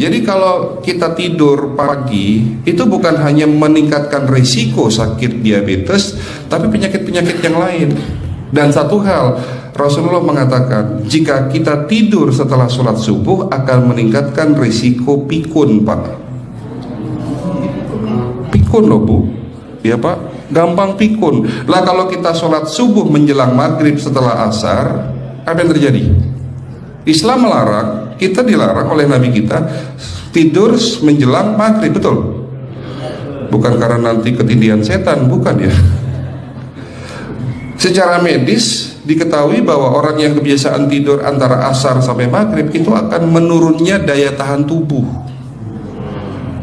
Jadi kalau kita tidur pagi itu bukan hanya meningkatkan risiko sakit diabetes, tapi penyakit-penyakit yang lain. Dan satu hal, Rasulullah mengatakan jika kita tidur setelah sholat subuh akan meningkatkan risiko pikun, Pak. Pikun loh, Bu. Ya, Pak, gampang pikun. Lah kalau kita sholat subuh menjelang maghrib setelah asar, apa yang terjadi? Islam melarang, kita dilarang oleh Nabi kita tidur menjelang maghrib, betul? Bukan karena nanti ketindihan setan, bukan ya. Secara medis diketahui bahwa orang yang kebiasaan tidur antara asar sampai maghrib itu akan menurunnya daya tahan tubuh.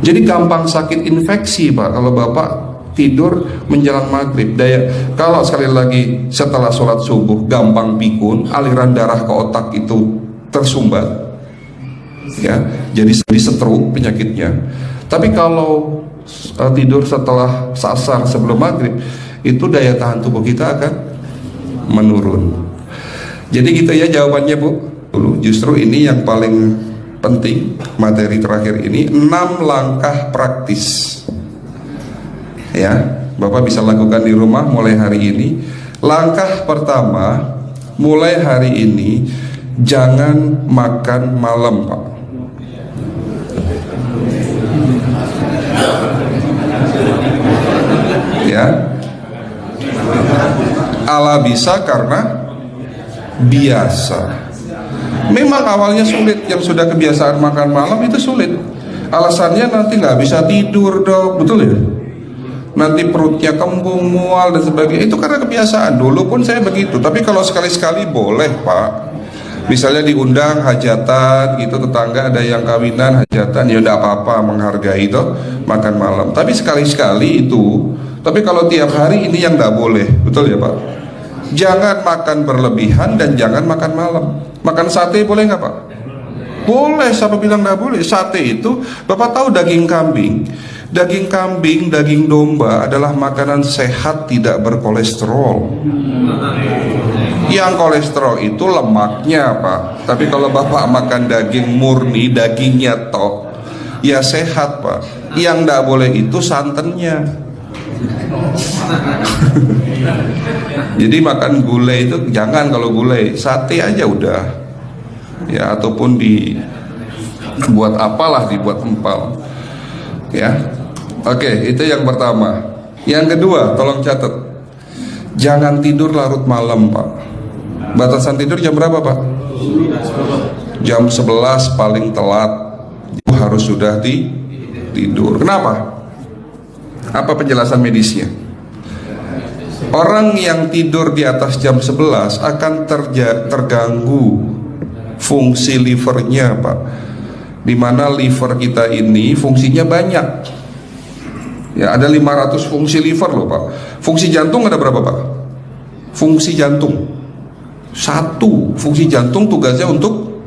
Jadi gampang sakit infeksi, Pak, kalau Bapak tidur menjelang maghrib. Kalau sekali lagi setelah sholat subuh gampang pikun, aliran darah ke otak itu tersumbat, ya, jadi stroke penyakitnya. Tapi kalau tidur setelah asar sebelum maghrib, itu daya tahan tubuh kita akan menurun. Jadi gitu ya jawabannya, Bu. Justru ini yang paling penting, materi terakhir ini 6 langkah praktis. Ya, Bapak bisa lakukan di rumah mulai hari ini. Langkah pertama, mulai hari ini jangan makan malam, Pak. Ya, ala bisa karena biasa. Memang awalnya sulit, yang sudah kebiasaan makan malam itu sulit. Alasannya nanti nggak bisa tidur, Dok, betul ya? Nanti perutnya kembung, mual dan sebagainya. Itu karena kebiasaan. Dulu pun saya begitu. Tapi kalau sekali-sekali boleh, Pak. Misalnya diundang hajatan gitu, tetangga ada yang kawinan hajatan, ya udah apa-apa, menghargai itu makan malam. Tapi sekali-sekali itu. Tapi kalau tiap hari ini yang nggak boleh, betul ya, Pak? Jangan makan berlebihan dan jangan makan malam. Makan sate boleh nggak, Pak? Boleh. Siapa bilang nggak boleh? Sate itu, Bapak tahu daging kambing, daging domba adalah makanan sehat, tidak berkolesterol. Yang kolesterol itu lemaknya, Pak. Tapi kalau Bapak makan daging murni, dagingnya tok, ya sehat, Pak. Yang nggak boleh itu santannya. Jadi makan gulai itu jangan. Kalau gulai, sate aja udah. Ya, ataupun dibuat apalah, dibuat empal. Ya. Oke, itu yang pertama. Yang kedua, tolong catat. Jangan tidur larut malam, Pak. Batasan tidur jam berapa, Pak? Jam 11 paling telat. Harus sudah tidur. Kenapa? Apa penjelasan medisnya? Orang yang tidur di atas jam 11 akan terganggu fungsi livernya, Pak. Dimana liver kita ini fungsinya banyak. Ya, ada 500 fungsi liver loh, Pak. Fungsi jantung ada berapa, Pak? Fungsi jantung 1. Fungsi jantung tugasnya untuk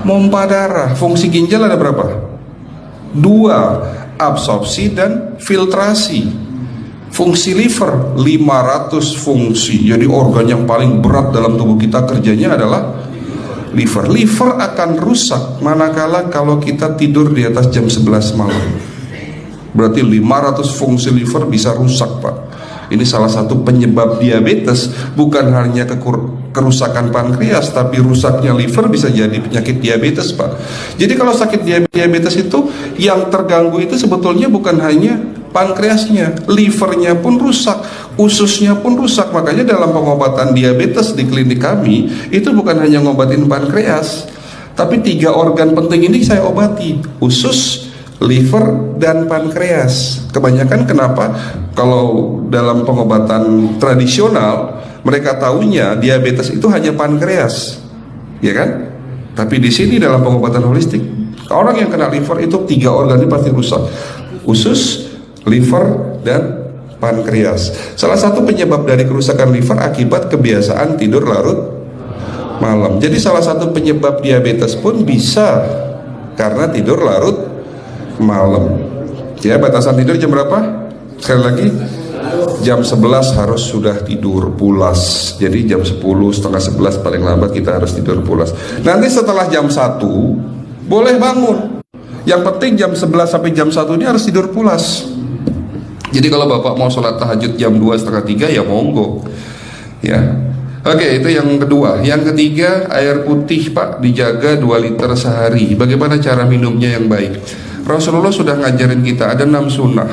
mompa darah. Fungsi ginjal ada berapa? 2. Absorpsi dan filtrasi. Fungsi liver 500 fungsi. Jadi organ yang paling berat dalam tubuh kita kerjanya adalah liver. Liver akan rusak manakala kalau kita tidur di atas jam 11 malam. Berarti 500 fungsi liver bisa rusak, Pak. Ini salah satu penyebab diabetes. Bukan hanya kerusakan pankreas, tapi rusaknya liver bisa jadi penyakit diabetes, Pak. Jadi kalau sakit diabetes itu yang terganggu itu sebetulnya bukan hanya pankreasnya, livernya pun rusak, ususnya pun rusak. Makanya dalam pengobatan diabetes di klinik kami itu bukan hanya ngobatin pankreas, tapi 3 organ penting ini saya obati: usus, liver, dan pankreas. Kebanyakan kenapa? Kalau dalam pengobatan tradisional mereka tahunya diabetes itu hanya pankreas, ya kan? Tapi di sini dalam pengobatan holistik, orang yang kena liver itu 3 organ ini pasti rusak: usus, liver, dan pankreas. Salah satu penyebab dari kerusakan liver akibat kebiasaan tidur larut malam. Jadi salah satu penyebab diabetes pun bisa karena tidur larut malam. Ya, batasan tidur jam berapa? Sekali lagi, jam 11 harus sudah tidur pulas. Jadi jam 10, setengah 11 paling lambat kita harus tidur pulas. Nanti setelah jam 1 boleh bangun. Yang penting jam 11 sampai jam 1 ini harus tidur pulas. Jadi kalau Bapak mau sholat tahajud jam 2, setengah 3 ya monggo. Ya. Oke, itu yang kedua. Yang ketiga, air putih Pak dijaga 2 liter sehari. Bagaimana cara minumnya yang baik? Rasulullah sudah ngajarin kita ada 6 sunnah.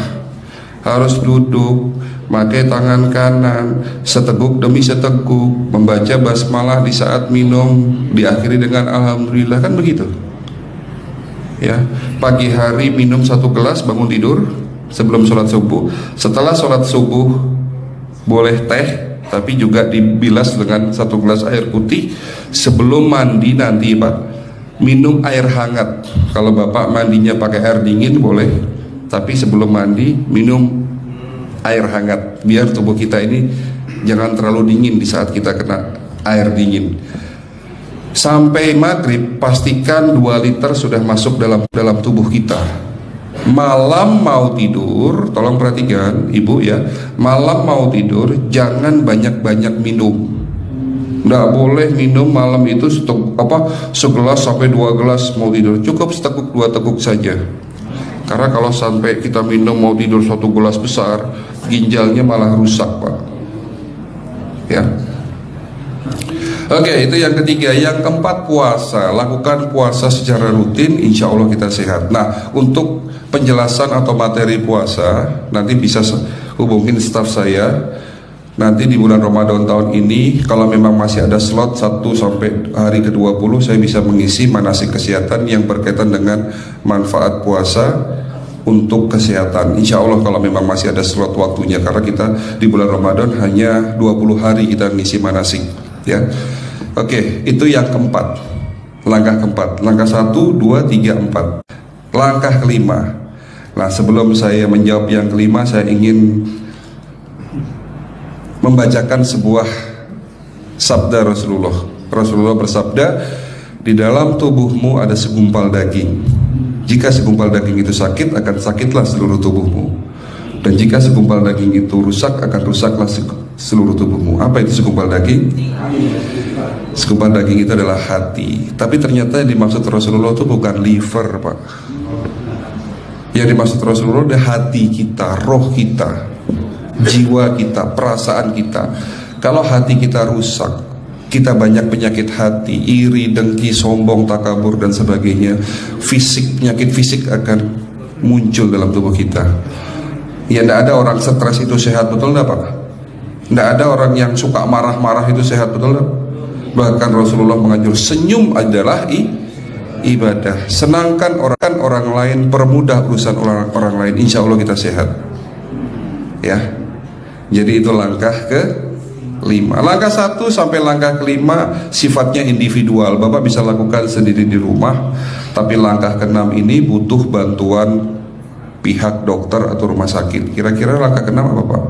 Harus duduk, pakai tangan kanan, seteguk demi seteguk, membaca basmalah di saat minum, diakhiri dengan alhamdulillah, kan begitu. Ya, pagi hari minum 1 gelas bangun tidur sebelum sholat subuh. Setelah sholat subuh boleh teh, tapi juga dibilas dengan 1 gelas air putih. Sebelum mandi nanti Pak, minum air hangat. Kalau Bapak mandinya pakai air dingin boleh, tapi sebelum mandi minum air hangat, biar tubuh kita ini jangan terlalu dingin di saat kita kena air dingin. Sampai maghrib pastikan 2 liter sudah masuk dalam tubuh kita. Malam mau tidur, tolong perhatikan Ibu ya, malam mau tidur jangan banyak-banyak minum. Nggak boleh minum malam itu segelas sampai 2 gelas mau tidur. Cukup seteguk 2 teguk saja. Karena kalau sampai kita minum mau tidur 1 gelas besar, ginjalnya malah rusak Pak. Ya. Oke, itu yang ketiga. Yang keempat, puasa. Lakukan puasa secara rutin, insya Allah kita sehat. Nah, untuk penjelasan atau materi puasa nanti bisa hubungin staf saya. Nanti di bulan Ramadan tahun ini, kalau memang masih ada slot 1 sampai hari ke-20, saya bisa mengisi manasik kesehatan yang berkaitan dengan manfaat puasa untuk kesehatan. Insya Allah kalau memang masih ada slot waktunya, karena kita di bulan Ramadan hanya 20 hari kita mengisi manasik. Ya, oke, itu yang keempat. Langkah keempat. Langkah 1, 2, 3, 4. Langkah kelima. Nah, sebelum saya menjawab yang kelima, saya ingin membacakan sebuah sabda Rasulullah. Rasulullah bersabda, di dalam tubuhmu ada segumpal daging. Jika segumpal daging itu sakit, akan sakitlah seluruh tubuhmu. Dan jika segumpal daging itu rusak, akan rusaklah seluruh tubuhmu. Apa itu segumpal daging? Segumpal daging itu adalah hati. Tapi ternyata yang dimaksud Rasulullah itu bukan liver Pak. Yang dimaksud Rasulullah adalah hati kita, roh kita, jiwa kita, perasaan kita. Kalau hati kita rusak, kita banyak penyakit hati, iri, dengki, sombong, takabur dan sebagainya. Penyakit fisik akan muncul dalam tubuh kita. Ya, tidak ada orang stres itu sehat, betul tidak Pak? Tidak ada orang yang suka marah-marah itu sehat, betul tidak? Bahkan Rasulullah mengajar senyum adalah ibadah. Senangkan orang lain, permudah urusan orang lain, insya Allah kita sehat. Ya, jadi itu langkah ke-5. Langkah 1 sampai langkah ke-5 sifatnya individual, Bapak bisa lakukan sendiri di rumah. Tapi langkah ke-6 ini butuh bantuan pihak dokter atau rumah sakit. Kira-kira langkah ke-6 apa Pak?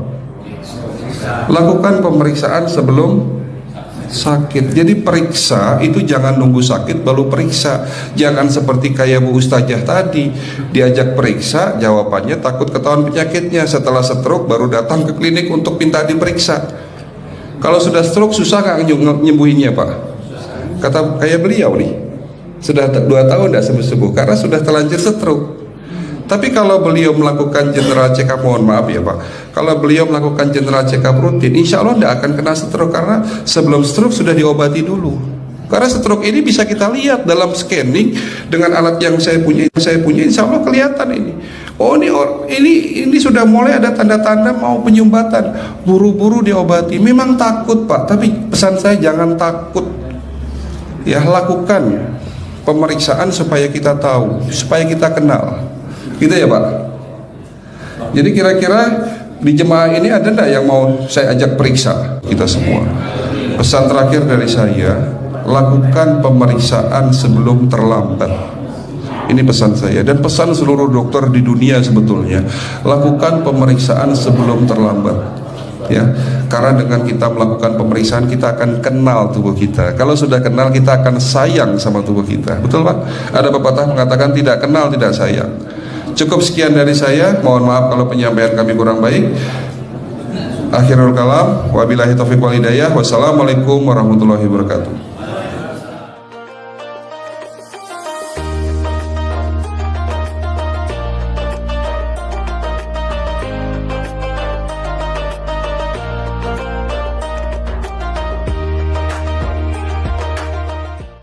Lakukan pemeriksaan sebelum sakit. Jadi periksa itu jangan nunggu sakit baru periksa. Jangan seperti kayak Bu Ustazah tadi, diajak periksa, jawabannya takut ketahuan penyakitnya. Setelah stroke baru datang ke klinik untuk minta diperiksa. Kalau sudah stroke susah nggak nyembuhinnya Pak? Kata kayak beliau nih, sudah 2 tahun tidak sembuh-sembuh karena sudah terlanjur stroke. Tapi kalau beliau melakukan general check up, mohon maaf ya Pak, kalau beliau melakukan general check up rutin, insya Allah tidak akan kena stroke, karena sebelum stroke sudah diobati dulu. Karena stroke ini bisa kita lihat dalam scanning dengan alat yang saya punya, insya Allah kelihatan ini. Oh ini sudah mulai ada tanda-tanda mau penyumbatan, buru-buru diobati. Memang takut Pak, tapi pesan saya jangan takut. Ya, lakukan pemeriksaan supaya kita tahu, supaya kita kenal. Gitu ya Pak. Jadi kira-kira di jemaah ini ada enggak yang mau saya ajak periksa kita semua? Pesan terakhir dari saya, lakukan pemeriksaan sebelum terlambat. Ini pesan saya dan pesan seluruh dokter di dunia sebetulnya. Lakukan pemeriksaan sebelum terlambat. Ya, karena dengan kita melakukan pemeriksaan kita akan kenal tubuh kita. Kalau sudah kenal kita akan sayang sama tubuh kita. Betul Pak? Ada pepatah mengatakan tidak kenal tidak sayang. Cukup sekian dari saya. Mohon maaf kalau penyampaian kami kurang baik. Akhirul kalam, wabillahi taufiq wal hidayah. Wassalamualaikum warahmatullahi wabarakatuh.